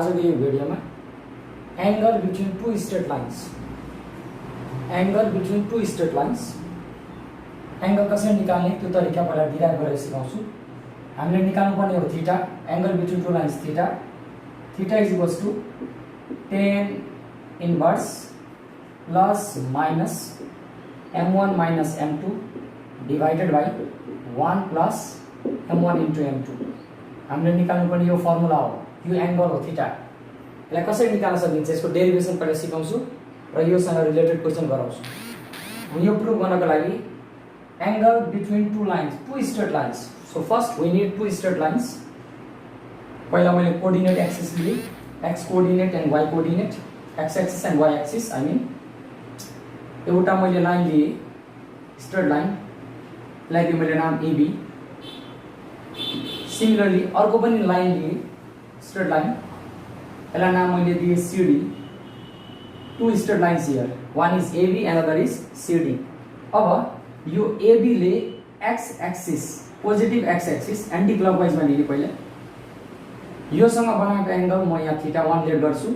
आजको यो भिडियोमा angle between two straight lines angle कसरी निकाल्ने त्यो तरिका पहिला डिराइभ गरेर सिकाउँछु। हामीले निकाल्नु पर्ने हो theta, angle between two lines theta is equals to tan inverse plus minus m1 minus m2 divided by 1 plus m1 into m2। हामीले निकाल्नु पर्ने यो फर्मुला हो, यो एंगल हो थीटा। यसलाई कसरी निकाल्न सकिन्छ यसको डेरिभेसन पहिला सिकाउँछु र योसँग रिलेटेड क्वेशन गराउँछु। यो प्रुभ गर्नको लागि angle between two lines, two straight lines. So first we need two straight lines. पहिला मैले कोअर्डिनेट एक्सिस लिए, X coordinate and Y coordinate, X axis and Y axis. I mean एउटा मैले line लिए स्ट्रेट लाइन, यसलाई मैले नाम AB। Similarly अर्को पनि लाइन लिए स्ट्रेट लाइन, यसलाई नाम मैले दिए CD। Two straight lines here, one is AB another is CD। अब यो AB ले X axis, positive X axis anti क्लकवाइजमा लिने पहिला। योसँग बनाएको एंगल म यहाँ θ1 लेट गर्छु।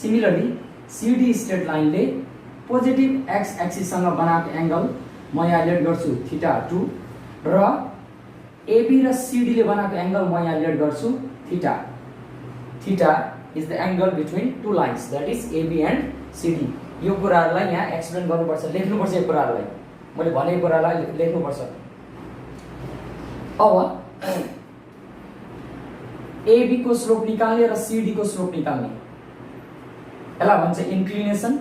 सिमिलरली CD स्ट्रेट लाइनले पोजिटिभ एक्स एक्सिससँग बनाएको एंगल म यहाँ लेट गर्छु θ2 र AB र CD ले बनाएको एंगल म यहाँ लेट गर्छु θ। θ is the angle between two lines, that is AB and CD। यो कुराहरुलाई यहाँ एक्सप्लेन गर्नुपर्छ, लेख्नुपर्छ। यो कुराहरुलाई मैले भनेको कुरालाई लेख्नुपर्छ। अब AB को स्लोप निकाल्ने र CD को स्लोप निकाल्ने, यसलाई भन्छ इन्क्लिनेसन।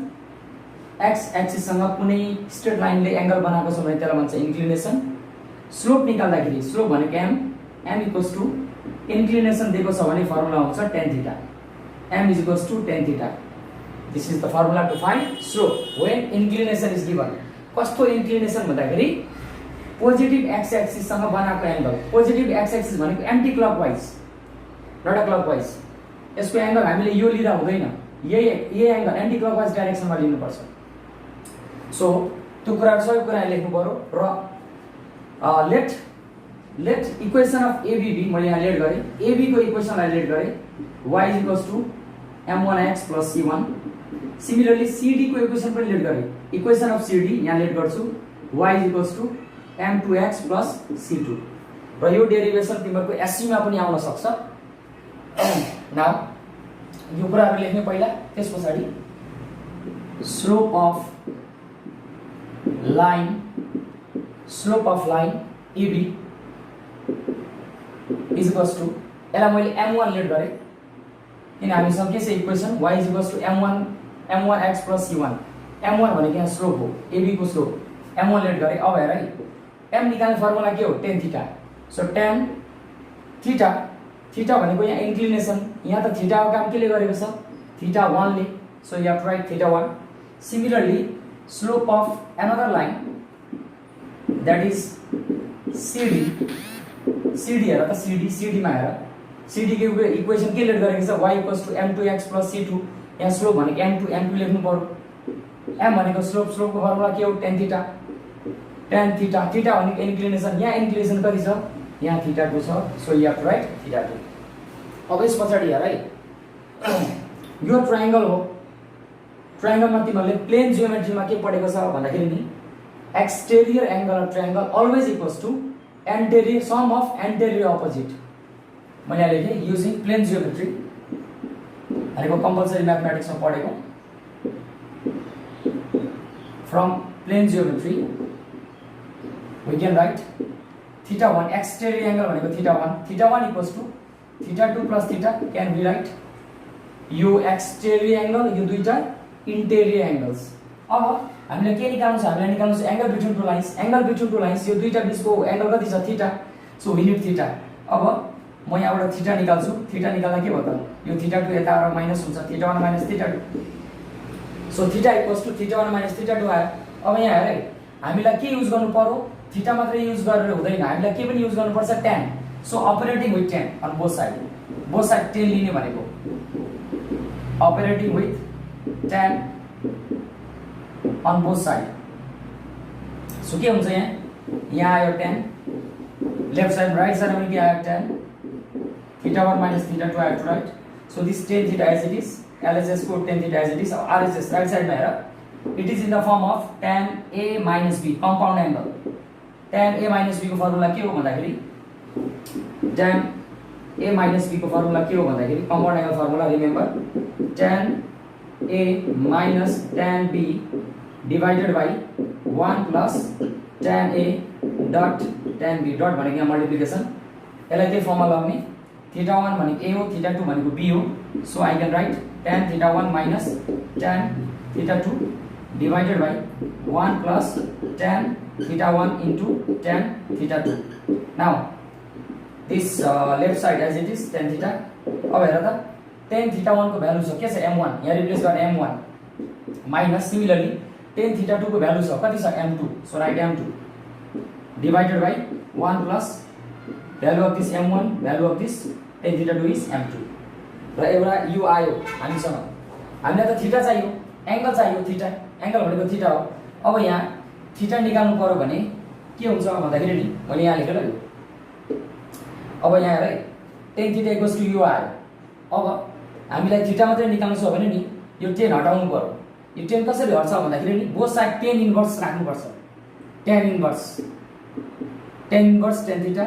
एक्स एक्सिस सँग कुनै स्ट्रेट लाइनले एंगल बनाएको छ भने त्यसलाई भन्छ इन्क्लिनेसन। स्लोप निकाल्दाखेरि स्लोप भनेको m इक्वल्स टु इन्क्लिनेसन दिएको छ भने फर्मुला हुन्छ tan θ। m is equals to tan θ। This is the formula to find slope when inclination is given। कस्तो इन्क्लिनेसन भन्दाखेरि पोजिटिभ एक्स एक्सिस सँग बनाएको एंगल। पोजिटिभ एक्स एक्सिस भनेको एन्टी क्लकवाइज नट क्लकवाइज। यसको एंगल हामीले यो लिँदा हुँदैन, यही एंगल एन्टी क्लकवाइज डाइरेक्सनमा लिनुपर्छ। सो त्यो कुराहरु सबै कुरा लेख्नु पर्यो र लेट इक्वेसन अफ ABB मैले यहाँ लेट गरे। AB को इक्वेसनलाई लेट गरे, y is equals to m1x plus c1। Similarly CD को इक्वेसन पनि लेट गरे, इक्वेसन अफ CD यहाँ लेट गर्छु, y is equals to m2x plus c2। र यो डेरिभेसन तिमीहरुको एससी मा पनि आउन सक्छ। नाउ यो कुराहरु लेख्ने पहिला, त्यसपछि slope of line AB is equals to, यसलाई मैले m1 लेट गरे किन हामीसँग के छ equation y is equals to m1x plus c1। m1 भनेको यहाँ स्लोप हो, AB को स्लोप, m1 लेट गरे। अब हेर है m निकाल्ने फर्मुला के हो tan θ। सो tan θ भनेको यहाँ इन्क्लिनेसन, यहाँ त θ को काम केले गरेको छ θ1 ले। So you have to write θ1। Similarly slope of another line that is CD हेर त CD मा हेर, CD को इक्वेसन के लेट गरेको छ y equals to m2x plus c2। यहाँ स्लोप भनेको m2 लेख्नु पर्यो। m भनेको स्लोपको फर्मुला के हो tan θ। θ भनेको इन्क्लिनेसन, यहाँ इन्क्लिनेसन कति छ यहाँ θ2 छ। So you have to write θ2। अब यस पछाडी हेर है यो ट्रायंगल हो। ट्रायंगलमा तिमीहरुले प्लेन जियोमेट्रीमा के पढेको छ भन्दाखेरि नि exterior angle of triangle always equals to interior sum of interior opposite. मैले यहाँ लेखेँ युजिङ प्लेन जियोमेट्री भनेको कम्पलसरी म्याथमेटिक्समा पढेको। From plane geometry we can write θ1 exterior angle भनेको θ1 equals to θ2 plus θ। Can be write यो एक्सटेरियर एंगल, यो दुईटा इन्टेरियर एंगल्स। अब हामीले के निकाल्नु छ, हामीले निकाल्नु छ angle between two lines. Angle between two lines यो दुईटा बीचको एंगल कति छ θ। So we need θ। अब म यहाँबाट θ निकाल्छु। θ निकाल्दा के भयो त यो θ2 यता आएर माइनस हुन्छ, θ1 minus θ2। So θ equals to θ1 minus θ2 आयो। अब यहाँ हेर है हामीलाई के युज गर्नु पर्यो, θ मात्रै युज गरेर हुँदैन, हामीलाई के पनि युज गर्नुपर्छ tan। So operating with tan on both side tan लिने भनेको operating with tan on both side। So के हुन्छ यहाँ आयो tan, left side right side में क्या आयो tan, θ1 minus θ2 I have to write। So this tan theta as it is, LHS को tan theta as it is, RHS right side में हेर, it is in the form of tan A minus B, compound angle. Tan A minus B को formula के हो भन्दाखेरि, tan A minus B को formula के हो भन्दाखेरि, compound angle formula remember, tan A minus tan B divided by 1 plus tan A dot tan B dot भनेको यहाँ multiplication, यसलाई त्यही फर्मुला लगाउने, theta 1 भनेको A हो, theta 2 भनेको B हो, so I can write tan theta 1 minus tan theta 2 divided by 1 plus tan theta 1 into tan theta 2. Now this left side as it is tan theta. अब हेर त tan theta 1 को value छ के छ m1, यहाँ replace गर्ने m1 minus similarly tan theta 2 को भ्यालु छ कति छ m2, so write m2 divided by 1 plus value of this m1, value of this tan theta 2 is m2. र एउटा u आयो हामीसँग, हामीलाई त थीटा चाहियो, एंगल चाहियो, थीटा एंगल भनेको थीटा हो। अब यहाँ थीटा निकाल्नु पर्यो भने के हुन्छ भन्दाखेरि नि मैले यहाँ लेखेर यो, अब यहाँ हेर tan theta equals to u आयो। अब हामीलाई थीटा मात्रै निकाल्नु छ भने नि यो tan हटाउनु पर्यो। यो tan कसरी हट्छ भन्दाखेरि नि बोथ साइड tan इन्भर्स राख्नु पर्छ, tan inverse tan theta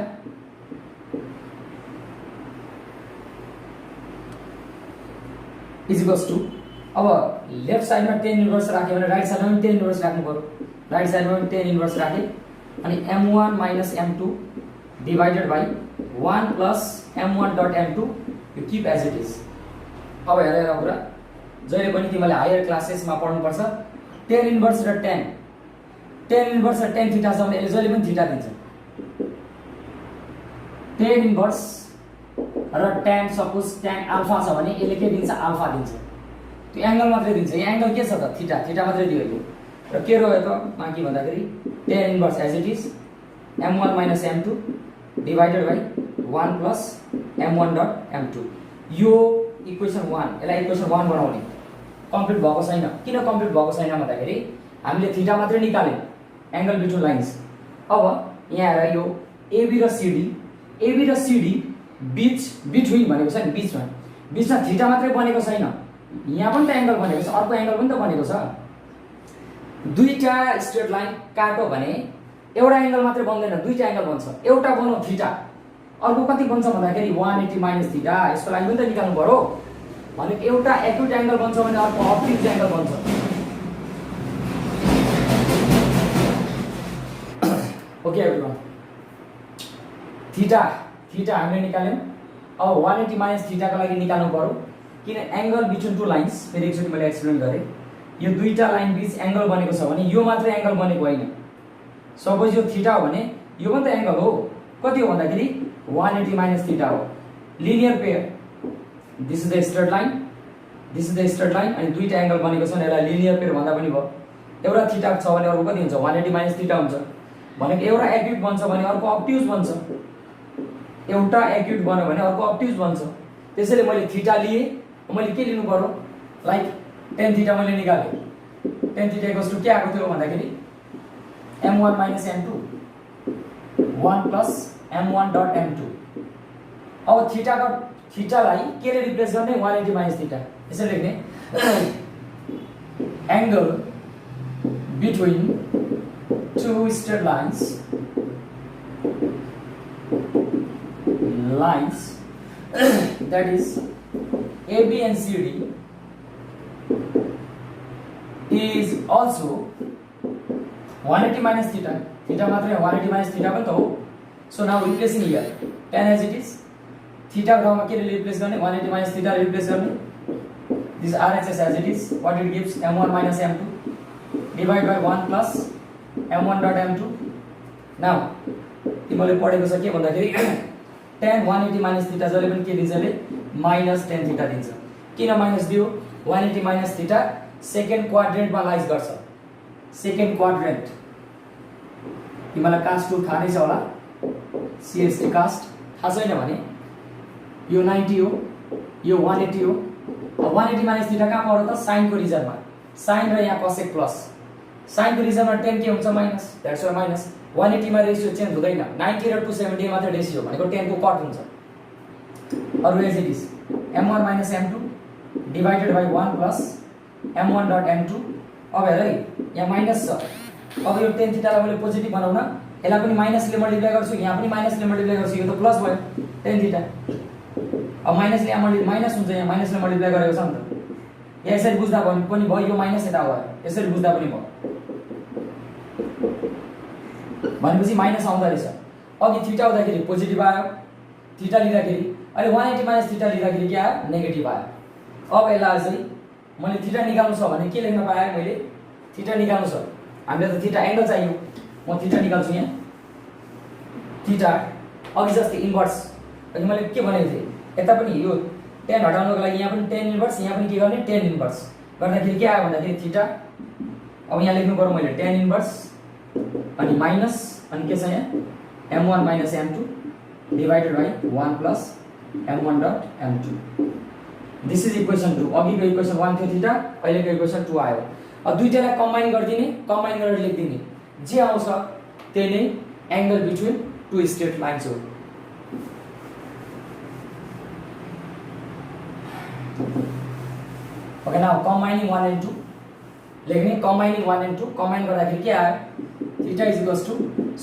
is equals to, अब लेफ्ट साइड में tan इन्भर्स राख्यो भने राइट साइड में tan इन्भर्स राख्नु पर्यो, राइट साइड में tan इन्भर्स राखे अनि m1 minus m2 divided by 1 plus m1 dot m2 you keep as it is। अब हेर कुरा जहिले पनि तिमीले हायर क्लासेस मा पढ्नु पर्छ, tan इन्भर्स र tan इन्भर्स र tan थीटा छ भने यसले जहिले पनि थीटा दिन्छ, tan इन्भर्स र tan सपोज tan अल्फा छ भने यसले के दिन्छ अल्फा दिन्छ, त्यो एंगल मात्रै दिन्छ। यहाँ एंगल के छ त थीटा मात्रै दियो यो, र के रह्यो त बाँकी भन्दाखेरि tan inverse as it is m1 minus m2 divided by 1 plus m1 dot m2। यो इक्वेसन 1, यसलाई इक्वेसन 1 बनाउने कम्प्लिट भएको छैन। किन कम्प्लिट भएको छैन भन्दाखेरि हामीले थीटा मात्रै निकाल्यौं, एंगल बिट्विन लाइन्स। अब यहाँ हेर यो AB र CD बीच बिट्विन भनेको छ नि, बीचमा थीटा मात्रै बनेको छैन, यहाँ पनि त एंगल बनेको छ, अर्को एंगल पनि त बनेको छ। दुईटा स्ट्रेट लाइन काट्यो भने एउटा एंगल मात्रै बन्दैन, दुईटा एंगल बन्छ। एउटा बनाउ थीटा, अर्को कति बन्छ भन्दाखेरि 180 माइनस थीटा, यसको लागि पनि त निकाल्नु पर्यो। भनेको एउटा एक्युट एंगल बन्छ भने अर्को अब्ट्युज एंगल बन्छ। ओके एभ्रीवन, थीटा हामीले निकाल्यौं। अब 180 माइनस थीटा को लागि निकाल्नु पर्यो, किन एंगल बिट्विन टु लाइन्स, फेरि एकचोटी मैले एक्सप्लेन गरे, यो दुईटा लाइन बीच एंगल बनेको छ भने यो मात्र एंगल बनेको हैन। सपोज यो थीटा हो भने यो पनि त एंगल हो, कति हो भन्दाखेरि 180 माइनस थीटा हो। Linear pair, this is the straight line, अनि दुईटा एंगल बनेको छ भने यसलाई लिनियर पेयर भन्दा पनि भयो। एउटा थीटा छ भने अर्को कति हुन्छ 180 माइनस थीटा हुन्छ। भनेको एउटा एक्युट बन्छ भने अर्को अब्ट्युज बन्छ, एउटा एक्युट बन्यो भने अर्को अब्ट्युज बन्छ। त्यसैले मैले थीटा लिए, मैले के लिनु पर्यो, लाइक tan थीटा मैले निकाले, tan थीटा इक्वल्स टु के आएको थियो भन्दाखेरि m1 minus m2 1 plus m1 dot m2। अब थीटालाई के ले रिप्लेस गर्ने, 180 माइनस थीटा, यसरी लेख्ने angle between two straight lines that is AB and CD is also 180 minus theta, theta मात्रै 180 minus theta पनि त हो। So now replacing here tan as it is, theta को ठाउँमा के ले रिप्लेस गर्ने, 180 minus theta रिप्लेस गर्ने, this RHS as it is, what it gives m1 minus m2 divide by 1 plus m1 dot m2। now तिमीले पढेको छ के भन्दाखेरि tan 180 minus theta जहिले पनि के दिन्छ ले minus tan theta दिन्छ। किन माइनस दियो, 180 minus theta सेकेन्ड क्वाड्रेन्ट मा लाइज गर्छ, सेकेन्ड क्वाड्रेन्ट। तिमीलाई कास्ट टुल थाहा नै छ होला, CST कास्ट थाहा छैन भने यो 90 हो, यो 180 हो। 180 माइनस थीटा कहाँ पर्यो त, साइन को रिजनमा, साइन र यहाँ कोसेक प्लस, साइन को रिजनमा tan के हुन्छ माइनस, दैट्स वाइ माइनस। 180 मा रेशियो चेन्ज हुँदैन, 90 र 270 मात्र रेशियो भनेको tan को कट हुन्छ। अरू as it is m1 minus m2 divided by 1 plus m1 dot m2। अब हेर है यहाँ माइनस छ, अब यो tan थीटालाई मैले पोजिटिभ बनाउन यसलाई पनि माइनसले मल्टिप्लाई गर्छु, यहाँ पनि माइनसले मल्टिप्लाई गर्छु, यो त प्लस भयो tan थीटा। अब माइनसले यहाँ माइनस हुन्छ, यहाँ माइनसले मल्टिप्लाई गरेको छ नि त, यहाँ यसरी बुझ्दा पनि भयो, यो माइनस यता भयो, यसरी बुझ्दा पनि भयो भनेपछि माइनस आउँदो रहेछ। अघि थीटा हुँदाखेरि पोजिटिभ आयो, थीटा लिँदाखेरि अहिले 180 माइनस थीटा लिँदाखेरि के आयो, नेगेटिभ आयो। अब यसलाई चाहिँ मैले थीटा निकाल्नु छ भने के लेख्न पाएँ मैले, थीटा निकाल्नु छ हामीलाई त थीटा एंगल चाहियो, म थीटा निकाल्छु यहाँ थीटा। अघि जस्तै इन्भर्स अनि मैले के भनेको थिएँ, यता पनि यो tan हटाउनको लागि यहाँ पनि tan इन्भर्स, यहाँ पनि के गर्ने tan इन्भर्स गर्दाखेरि के आयो भन्दाखेरि थीटा। अब यहाँ लेख्नु पर्यो मैले tan इन्भर्स अनि माइनस अनि के छ यहाँ m1 minus m2 divided by 1 plus m1 dot m2। This is equation 2। अघिको इक्वेसन 1 थियो थीटा, अहिलेको इक्वेसन 2 आयो। अब दुईटालाई कम्बाइन गरिदिने, कम्बाइन गरेर लेखिदिने, जे आउँछ त्यही नै angle between two straight lines हो। ओके नाउ कम्बाइनिङ 1 and 2 लेख्ने, कम्बाइनिङ 1 and 2 कम्बाइन गर्दाखेरि के आयो, थीटा इज इक्वल्स टु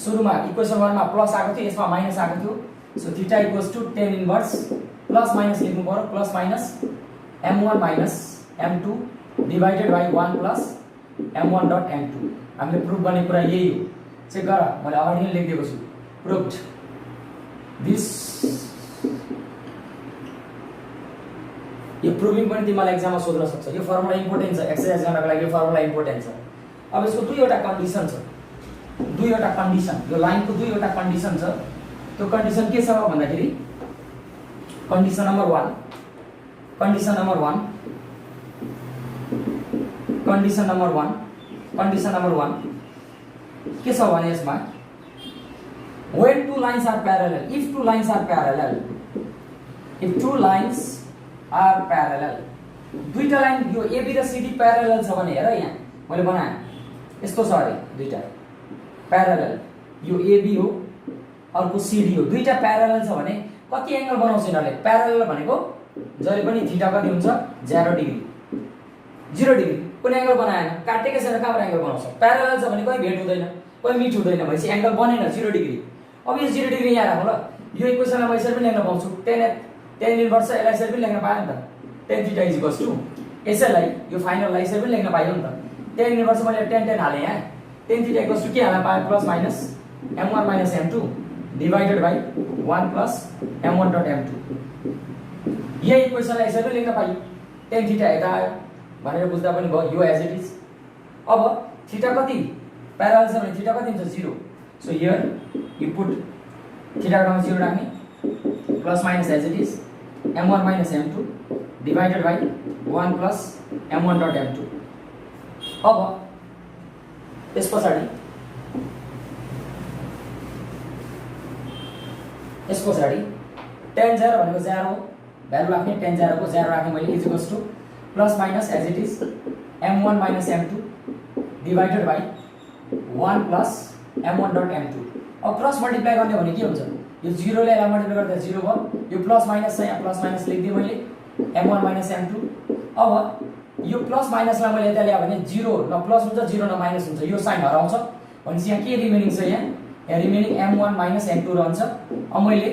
सुरुमा इक्वेसन 1 मा प्लस आएको थियो, यसमा माइनस आएको थियो, so theta equals to tan inverse plus minus लेख्नु पर्यो, plus minus m1 minus m2 divided by 1 plus m1 dot m2। हामीले प्रुफ गर्ने कुरा यही हो, चेक गर मैले अगाडि नै लेखिदिएको छु, प्रुफ्ड दिस। यो प्रुभिङ पनि तिमीलाई एक्जाममा सोध्न सक्छ, यो फर्मुला इम्पोर्टेन्ट छ, एक्सरसाइज गर्नको लागि यो फर्मुला इम्पोर्टेन्ट छ। अब यसको दुईवटा कन्डिसन छ, दुईवटा कन्डिसन, यो लाइनको दुईवटा कन्डिसन छ। त्यो कन्डिसन के छ भन्दाखेरि condition number 1, condition number 1, condition number 1, condition number 1 के छ भने यसमा when two lines are parallel, if two lines are parallel, if two lines are parallel, दुईटा लाइन यो AB र CD प्यारलल छ भने हेर यहाँ मैले बनाएँ यस्तो छ अरे, दुईटा प्यारलल, यो AB हो अर्को CD हो, दुईटा प्यारलल छ भने कति एंगल बनाउँछ यिनीहरुले। प्यारलल भनेको जहिले पनि थीटा कति हुन्छ 0 डिग्री, 0 डिग्री कुनै एंगल बनाएन, काटेकै छैन, कहाँबाट एंगल बनाउँछ। प्यारलल छ भने कोही भेट हुँदैन, कोही मिट हुँदैन, भनेपछि एंगल बनेन 0 डिग्री। अब यो 0 डिग्री यहाँ राखौँ ल, यो इक्वेसनलाई म यसरी पनि लेख्न पाउँछु, tan इन्भर्स यसलाई यसरी पनि लेख्न पाएँ नि त, tan theta is equals to यसैलाई यो फाइनललाई यसरी पनि लेख्न पाइयो नि त। tan इन्भर्स मैले tan हालेँ यहाँ, tan थीटा इक्वल्स टु के हाल्न पाएँ, plus minus m1 minus m2 divided by 1 plus m1 dot m2। यही इक्वेसनलाई यसरी पनि लेख्न पाइयो, tan थीटा यता आयो भनेर बुझ्दा पनि भयो, यो एज इट इज। अब थीटा कति प्यारलल छ भने थीटा कति हुन्छ 0, so here you put theta ठाउँमा 0 राख्ने, plus minus as it is m1 minus m2 divided by 1 plus m1 dot m2। अब यस पछाडि tan 0 भनेको 0 हो, भ्यालु राख्ने, tan 0 को 0 राख्ने मैले, is equals to plus minus as it is m1 minus m2 divided by 1 plus m1 dot m2। अब cross multiply गर्ने भने के हुन्छ, यो 0 ले यसलाई मल्टिप्लाई गर्दा 0 भयो, यो प्लस माइनस छ, यहाँ प्लस माइनस लेखिदिएँ मैले m1 माइनस m2। अब यो प्लस माइनसलाई मैले यता ल्याएँ भने 0 न प्लस हुन्छ 0 न माइनस हुन्छ, यो साइन हराउँछ, भनेपछि यहाँ के रिमेनिङ छ, यहाँ रिमेनिङ m1 माइनस m2 रहन्छ। अब मैले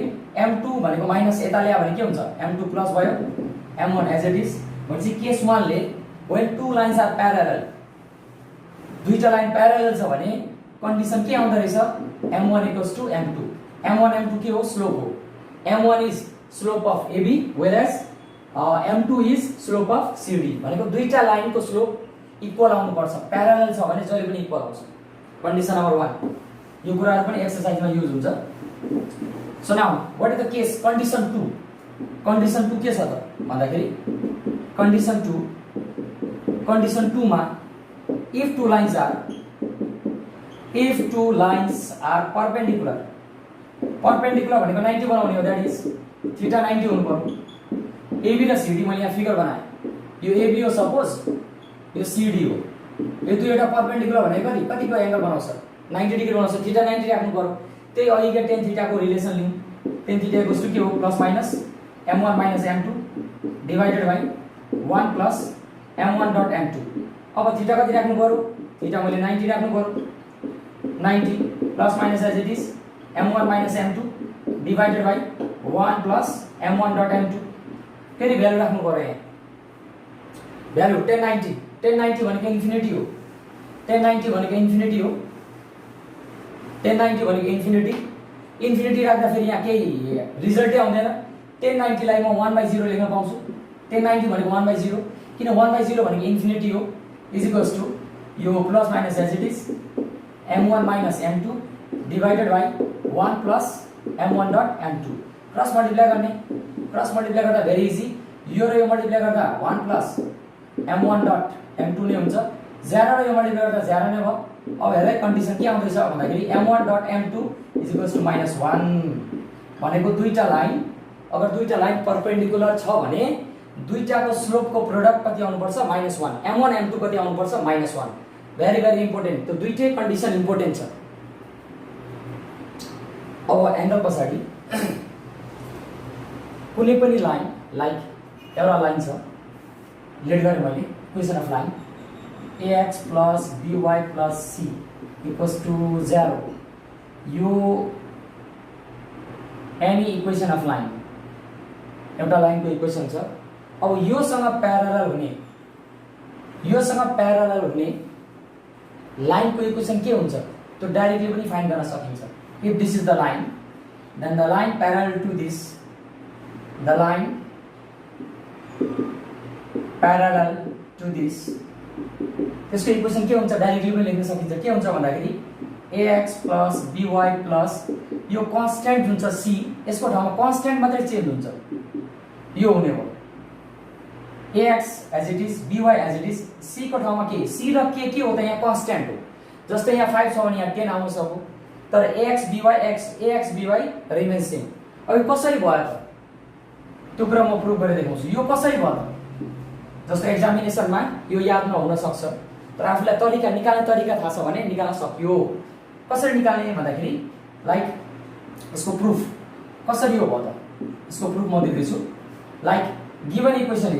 m2 भनेको माइनस यता ल्याएँ भने के हुन्छ, m2 प्लस भयो, m1 एज इट इज। भनेपछि केस 1 ले when two lines are parallel, दुईटा लाइन प्यारलल छ भने कन्डिसन के आउँदो रहेछ, m1 equals to m2। m1 m2 के हो, स्लोप हो, m1 is slope of AB whereas m2 is slope of CD। भनेको दुईटा लाइनको स्लोप इक्वल आउनु पर्छ, प्यारलल छ भने जहिले पनि इक्वल आउँछ। कन्डिसन नम्बर 1, यो कुराहरु पनि एक्सरसाइजमा युज हुन्छ। So now what is the case condition 2, condition 2 के छ त भन्दाखेरि कन्डिसन 2 मा if two lines are perpendicular, perpendicular भनेको 90 बनाउने हो, दैट इज थीटा 90 हुनु पर्यो। AB र CD मैले यहाँ फिगर बनाएँ, यो AB हो सपोज, यो CD हो, यो दुईवटा परपेन्डिकुलर भनेको कतिको एंगल बनाउँछ 90 डिग्री बनाउँछ, थीटा 90 राख्नु पर्यो। त्यही अघिको tan थीटा को रिलेसन लिउँ, tan थीटा इक्वल्स टु के हो, plus minus m1 minus m2 divided by 1 plus m1 dot m2. अब थीटा कति राख्नु पर्यो? थीटा मैले 90 राख्नु पर्यो. 90 plus minus as it is m1 minus m2 divided by 1 plus m1 dot m2. फेरि भ्यालु राख्नु पर्यो यहाँ. भ्यालु 1090 भनेको इन्फिनिटी हो. 1090 भनेको इन्फिनिटी हो. 1090 भनेको इन्फिनिटी राख्दा फेरि यहाँ केही रिजल्टै आउँदैन. 1090 लाई म 1/0 लेख्न पाउँछु. 1090 भनेको 1/0 किन 1/0 भनेको इन्फिनिटी हो इज इक्वल्स टु यो plus minus as it is m1 minus m2 divided by 1 plus m1 dot m2. Cross multiply गर्दा भेरी इजी. यो र यो मल्टिप्लाई गर्दा 1 plus m1 dot m2 नै हुन्छ. 0 र यो मल्टिप्लाई गर्दा 0 नै भयो. अब हेर्दै कन्डिसन के आउँदैछ भन्दाखेरि m1 dot m2 is equals to -1 भनेको दुईटा लाइन अगर दुईटा लाइन परपेन्डिकुलर छ भने दुईटाको स्लोपको प्रोडक्ट कति आउनु पर्छ? -1. m1 m2 कति आउनु पर्छ? -1. Very very important. त्यो दुईटै कन्डिसन इम्पोर्टेन्ट छ. अब एंगल पछाडि कुनै पनि लाइन लाइक एउटा लाइन छ लेट गरे मैले equation of line ax plus by plus c equals to 0. यो एनी इक्वेसन अफ लाइन एउटा लाइनको इक्वेसन छ. अब योसँग प्यारलल हुने लाइनको इक्वेसन के हुन्छ? त्यो डाइरेक्टली पनि फाइन्ड गर्न सकिन्छ. If this is the line then the line parallel to this त्यसको इक्वेसन के हुन्छ? डाइरेक्टली पनि लेख्न सकिन्छ. के हुन्छ भन्दाखेरि ax plus by plus यो कन्स्टेन्ट हुन्छ c, यसको ठाउँमा कन्स्टेन्ट मात्रै चेन्ज हुन्छ. यो हुने हो ax as it is by as it is. c को ठाउँमा के? c र के हो त? यहाँ कन्स्टेन्ट हो. जस्तै यहाँ 5 छ भने यहाँ 10 आउन सक्यो. तर ax by रिमेन सेम. अब यो कसरी भयो त? त्यो कुरा म प्रुभ गरेर देखाउँछु. यो कसरी भयो त? जस्तो एक्जामिनेसनमा यो याद नहुन सक्छ तर आफूलाई तरिका निकाल्ने तरिका थाहा छ भने निकाल्न सक्यो. कसरी निकाल्ने भन्दाखेरि लाइक यसको प्रुफ कसरी हो भयो त? यसको प्रुफ म दिदैछु. लाइक गिवन इक्वेसन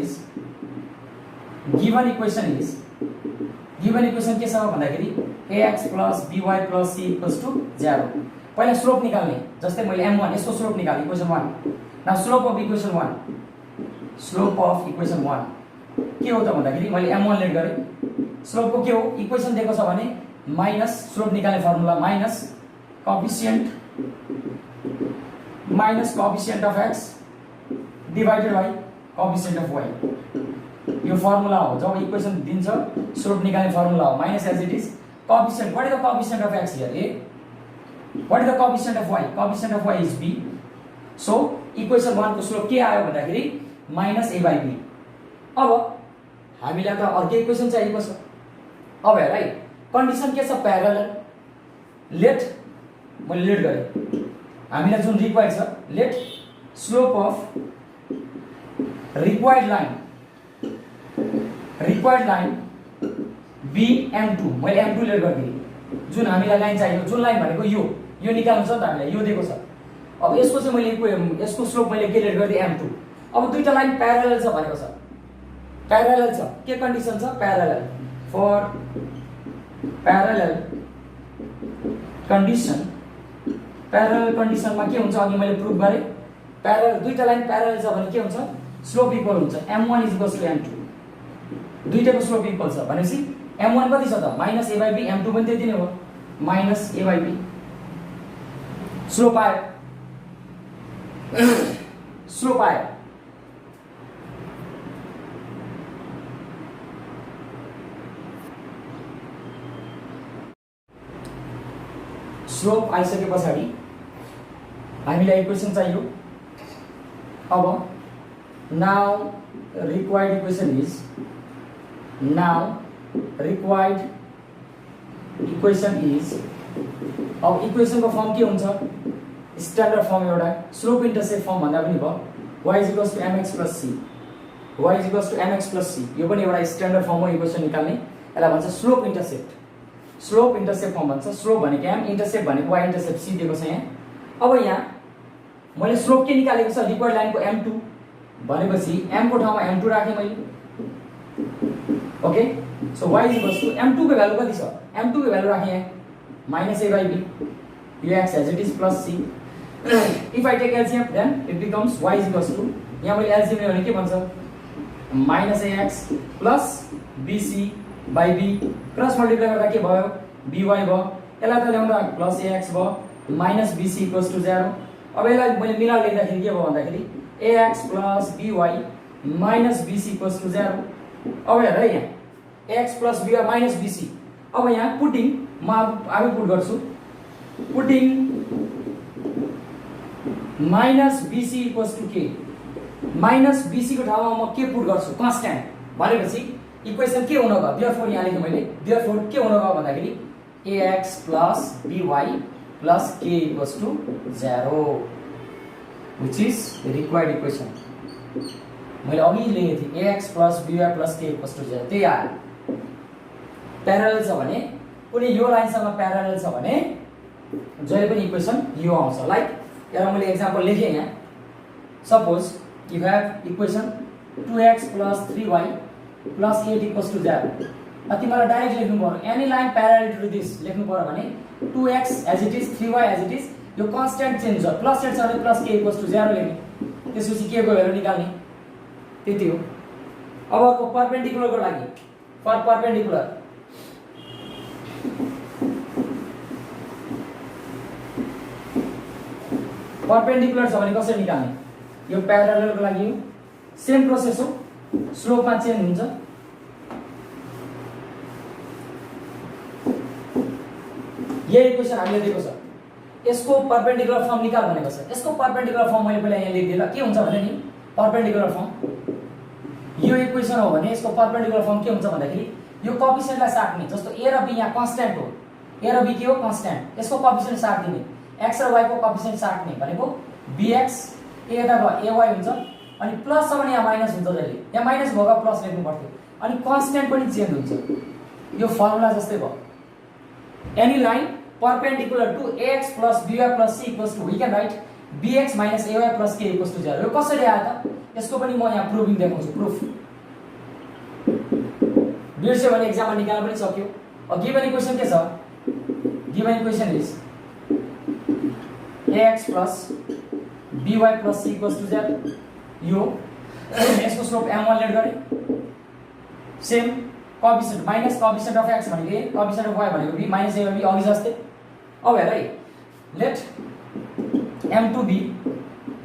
के छ भन्दाखेरि ax plus by plus c equals to 0. पहिला स्लोप निकाल्ने. जस्तै मैले m1 यसको स्लोप निकाले equation 1. Now slope of equation 1 के हो त भन्दाखेरि मैले m1 लेट गरे. स्लोपको के हो? इक्वेसन दिएको छ भने माइनस स्लोप निकाल्ने formula minus coefficient of x divided by coefficient of y. यो फर्मुला हो. जब इक्वेसन दिन्छ स्लोप निकाल्ने फर्मुला हो minus as it is coefficient. What is the coefficient of x here? a. What is the coefficient of y? Coefficient of y is b. So equation 1 को slope के आयो भन्दाखेरि -a/b. अब हामीलाई त अर्कै इक्वेसन चाहिएको छ. अब हेर है कन्डिसन के छ? प्यारलल. लेट मैले लेट गरे. हामीलाई जुन रिक्वायर्ड छ let slope of required line be m2. मैले m2 लेट गरिदिएँ. जुन हामीलाई लाइन चाहियो जुन लाइन भनेको यो निकाल्नु छ त हामीलाई यो दिएको छ. अब यसको चाहिँ मैले यसको स्लोप मैले के लेट गरिदिएँ? m2. अब दुईटा लाइन प्यारलल छ भनेको छ. प्यारलल छ. के कन्डिसन छ? प्यारलल. फर प्यारलल कन्डिसनमा के हुन्छ? अघि मैले प्रुभ गरे. प्यारलल दुईटा लाइन प्यारलल छ भने के हुन्छ? स्लोप इक्वल हुन्छ. m1 is equals to m2. दुईटाको स्लोप इक्वल छ भनेपछि m1 कति छ त? -a/b. m2 पनि त्यति नै हो -a/b. स्लोप आयो. स्लोप आइसके पछाडि हामीलाई इक्वेसन चाहियो. अब नाउ रिक्वायर्ड इक्वेसन इज अब इक्वेसनको फर्म के हुन्छ? स्ट्यान्डर्ड फर्म एउटा स्लोप इन्टरसेप्ट फर्म भन्दा पनि भयो. y = mx + c. यो पनि एउटा स्ट्यान्डर्ड फर्म हो इक्वेसन निकाल्ने. यसलाई भन्छ स्लोप इन्टरसेप्ट फर्म भन्छ. स्लोप भनेको m, इन्टरसेप्ट भनेको y इन्टरसेप्ट c दिएको छ यहाँ. अब यहाँ मैले स्लोप के निकालेको छ? रिक्वायर्ड लाइनको m2 भनेपछि m को ठाउँमा m2 राखेँ मैले। Okay, so y equals to m2 को भ्यालु कति छ? m2 को भ्यालु राखेँ यहाँ -a/b, यो x as it is plus c. If I take LCM, then it becomes y is equals to, यहाँ मैले LCM लियो भने के भन्छ? -ax plus bc by b cross multiply गर्दा के भयो? by भयो। यसलाई त ल्याउँदा प्लस ax भयो, माइनस bc इक्वल्स टु 0। अब यसलाई मैले मिलाएर लेख्दाखेरि के भयो भन्दाखेरि ax plus by minus bc equals to 0। अब हेर है, यहाँ ax plus by minus bc। अब यहाँ पुटिङ म आफै पुट गर्छु, putting minus bc equals to के, माइनस bc को ठाउँमा म के पुट गर्छु? कन्स्ट्यान्ट। भनेपछि इक्वेसन के हुन गयो? देयरफोर यहाँ लेखेँ मैले, देयरफोर के हुन गयो भन्दाखेरि ax plus by plus k equals to 0, which is required equation. मैले अघि लेखेँ थिएँ ax plus by plus k equals to 0, त्यही आयो। प्यारलल छ भने, कुनै यो लाइनसँग प्यारलल छ भने जहिले पनि इक्वेसन यो आउँछ। लाइक यहाँ मैले एक्जाम्पल लेखेँ यहाँ, suppose you have equation 2x plus 3y plus 8 equals to 0। तिमीलाई डाइरेक्ट लेख्नु पर्यो, any line parallel to this लेख्नु पर्यो भने 2x as it is, 3y as it is, यो कन्स्ट्यान्ट चेन्ज छ, प्लस 8 छ भने प्लस k इक्वल्स टु 0 लेख्ने, त्यसपछि k को भ्यालु निकाल्ने, त्यति हो। अब अर्को परपेन्डिकुलरको लागि, फर परपेन्डिकुलर परपेन्डिकुलर छ भने कसरी निकाल्ने? यो प्यारललको लागि सेम प्रोसेस हो, स्लोपमा चेन्ज हुन्छ। यही इक्वेसन हामीले दिएको छ, यसको परपेन्डिकुलर फर्म निकाल भनेको छ। यसको परपेन्डिकुलर फर्म मैले पहिला यहाँ लेखिदिएँ ल, के हुन्छ भने नि परपेन्डिकुलर फर्म यो इक्वेसन हो भने यसको परपेन्डिकुलर फर्म के हुन्छ भन्दाखेरि यो कोएफिसिएन्टलाई साट्ने, जस्तो a र b यहाँ कन्स्ट्यान्ट हो, a र b के हो? कन्स्ट्यान्ट। यसको कोएफिसिएन्ट साट्दिने, x र y को कोएफिसिएन्ट साट्ने भनेको bx a यता भयो ay हुन्छ, अनि प्लस छ भने यहाँ माइनस हुन्छ, जहिले यहाँ माइनस भएका प्लस लेख्नु पर्थ्यो, अनि कन्स्ट्यान्ट पनि चेन्ज हुन्छ। यो फर्मुला जस्तै भयो। Any line perpendicular to ax plus by plus c equals to, we can write bx minus ay plus k equals to 0। यो कसरी आयो त? यसको पनि म यहाँ प्रुभिङ देखाउँछु, प्रुफ। बिर्स्यो भने एक्जाममा निकाल्न पनि सक्यो। अब गिवन इक्वेसन के छ? Given equation is ax plus by plus c equals to 0। यो यसको स्लोप m1 लेट गरे, same coefficient minus coefficient of x भनेको a, कोएफिसिएन्ट अफ y भनेको b, माइनस a b अघि जस्तै। अब हेर है, let m2 be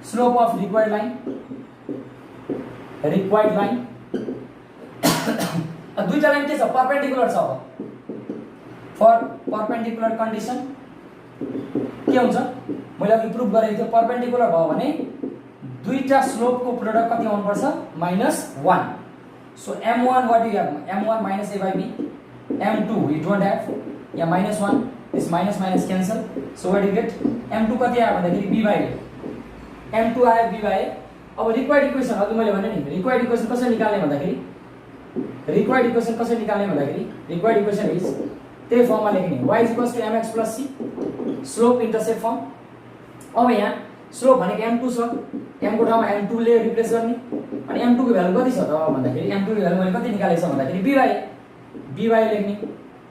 slope of required line, required line. दुईटा लाइन के छ? परपेन्डिकुलर छ। अब फर परपेन्डिकुलर कन्डिसन के हुन्छ? मैले अघि प्रुफ गरेको थिएँ, परपेन्डिकुलर भयो भने दुईटा स्लोपको प्रोडक्ट कति आउनु पर्छ? -1। So m1 what do you have? m1 minus a by b, m2 you don't have, yeah -1, this minus minus cancel, so what do you get? m2 कति आयो भन्दाखेरि b by a, m2 आयो b by a। अब required equation अघि मैले भने नि, required equation कसरी निकाल्ने भन्दाखेरि, रिक्वायर्ड इक्वेसन कसरी निकाल्ने भन्दाखेरि रिक्वायर्ड इक्वेसन इज त्यही फर्ममा लेख्ने, y = mx + c, slope intercept form. अब यहाँ स्लोप भनेको m2 छ, m को ठाउँमा m2 ले रिप्लेस गर्ने, अनि m2 को भ्यालु कति छ त भन्दाखेरि m2 को भ्यालु मैले कति निकालेको छ भन्दाखेरि b by लेख्ने,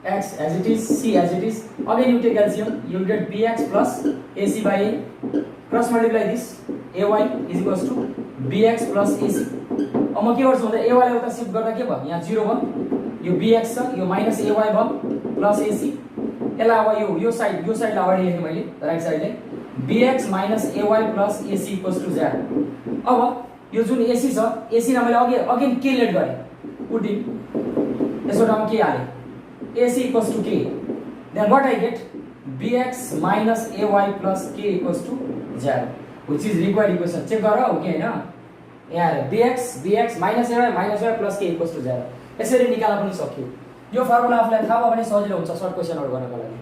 x as it is, c as it is, again you take LCM, you will get bx plus ac by a, cross multiply this, ay is equals to bx plus ac। अब म के गर्छु भन्दा ay लाई उता shift गर्दा के भयो? यहाँ 0 भयो, यो bx छ, यो माइनस ay भयो प्लस ac। यसलाई अब यो साइडलाई अगाडि लेखेँ मैले, right साइडले bx minus ay plus ac equals to 0। अब यो जुन ac छ, ac लाई मैले अगेन k लेट गरेँ, पुटिङ यसको ठाउँमा के हालेँ? ac equals to k, then what I get? bx minus ay plus k equals to 0, which is required equation। Check गर हो कि हैन? यहाँ bx minus ay plus k equals to 0 यसरी निकाल्न पनि सक्यो। यो फर्मुला आफूलाई थाहा भयो भने सजिलो हुन्छ सर्ट क्वेशनहरु गर्नको लागि।